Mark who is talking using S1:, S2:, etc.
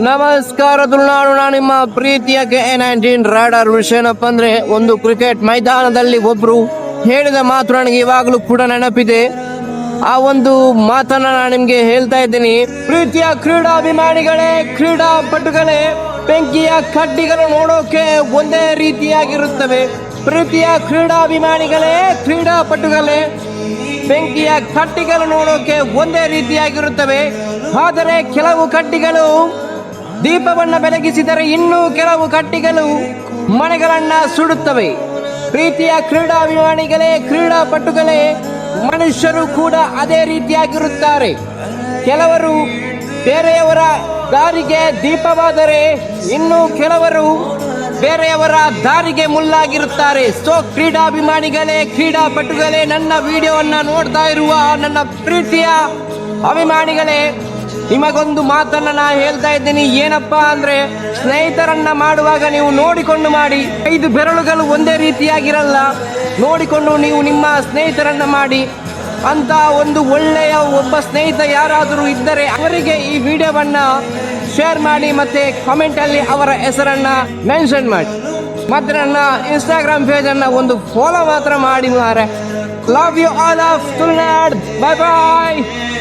S1: ನಮಸ್ಕಾರ ತುಳುನಾಡು, ನಾನು ನಿಮ್ಮ ಪ್ರೀತಿಯ KA-19 ರಾಡರ್. ವಿಷಯ ಏನಪ್ಪ ಅಂದ್ರೆ, ಒಂದು ಕ್ರಿಕೆಟ್ ಮೈದಾನದಲ್ಲಿ ಒಬ್ರು ಹೇಳಿದ ಮಾತು ನನಗೆ ಇವಾಗಲೂ ಕೂಡ ನೆನಪಿದೆ. ಆ ಒಂದು ಮಾತನ್ನ ನಾನು ನಿಮ್ಗೆ ಹೇಳ್ತಾ ಇದ್ದೀನಿ. ಪ್ರೀತಿಯ ಕ್ರೀಡಾಭಿಮಾನಿಗಳೇ, ಕ್ರೀಡಾಪಟುಗಳೇ, ಬೆಂಕಿಯ ಕಡ್ಡಿಗಳು ನೋಡೋಕೆ ಒಂದೇ ರೀತಿಯಾಗಿರುತ್ತವೆ. ಪ್ರೀತಿಯ ಕ್ರೀಡಾಭಿಮಾನಿಗಳೇ, ಕ್ರೀಡಾಪಟುಗಳೇ, ಬೆಂಕಿಯ ಕಡ್ಡಿಗಳು ನೋಡೋಕೆ ಒಂದೇ ರೀತಿಯಾಗಿರುತ್ತವೆ. ಆದರೆ ಕೆಲವು ಕಡ್ಡಿಗಳು ದೀಪವನ್ನ ಬೆಳಗಿಸಿದರೆ ಇನ್ನೂ ಕೆಲವು ಕಡ್ಡಿಗಳು ಮನೆಗಳನ್ನ ಸುಡುತ್ತವೆ. ಪ್ರೀತಿಯ ಕ್ರೀಡಾಭಿಮಾನಿಗಳೇ, ಕ್ರೀಡಾಪಟುಗಳೇ, ಮನುಷ್ಯರು ಕೂಡ ಅದೇ ರೀತಿಯಾಗಿರುತ್ತಾರೆ. ಕೆಲವರು ಬೇರೆಯವರ ದಾರಿಗೆ ದೀಪವಾದರೆ ಇನ್ನು ಕೆಲವರು ಬೇರೆಯವರ ದಾರಿಗೆ ಮುಳ್ಳಾಗಿರುತ್ತಾರೆ. ಸೊ ಕ್ರೀಡಾಭಿಮಾನಿಗಳೇ, ಕ್ರೀಡಾಪಟುಗಳೇ, ನನ್ನ ವಿಡಿಯೋವನ್ನ ನೋಡ್ತಾ ಇರುವ ನನ್ನ ಪ್ರೀತಿಯ ಅಭಿಮಾನಿಗಳೇ, ನಿಮಗೊಂದು ಮಾತನ್ನ ನಾ ಹೇಳ್ತಾ ಇದ್ದೀನಿ. ಏನಪ್ಪಾ ಅಂದ್ರೆ, ಸ್ನೇಹಿತರನ್ನ ಮಾಡುವಾಗ ನೀವು ನೋಡಿಕೊಂಡು ಮಾಡಿ. 5 ಬೆರಳುಗಳು ಒಂದೇ ರೀತಿಯಾಗಿರಲ್ಲ. ನೋಡಿಕೊಂಡು ನೀವು ನಿಮ್ಮ ಸ್ನೇಹಿತರನ್ನ ಮಾಡಿ. ಅಂತ ಒಂದು ಒಳ್ಳೆಯ ಒಬ್ಬ ಸ್ನೇಹಿತ ಯಾರಾದರೂ ಇದ್ದರೆ ಅವರಿಗೆ ಈ ವಿಡಿಯೋವನ್ನ ಶೇರ್ ಮಾಡಿ, ಮತ್ತೆ ಕಾಮೆಂಟ್ ಅಲ್ಲಿ ಅವರ ಹೆಸರನ್ನ ಮೆನ್ಷನ್ ಮಾಡಿ. ಮತ್ತೆ ನನ್ನ ಇನ್ಸ್ಟಾಗ್ರಾಮ್ ಪೇಜ್ ಅನ್ನ ಒಂದು ಫಾಲೋ ಮಾತ್ರ ಮಾಡಿ ಮಾರೆ. Love you all of Tulunad. Bye bye.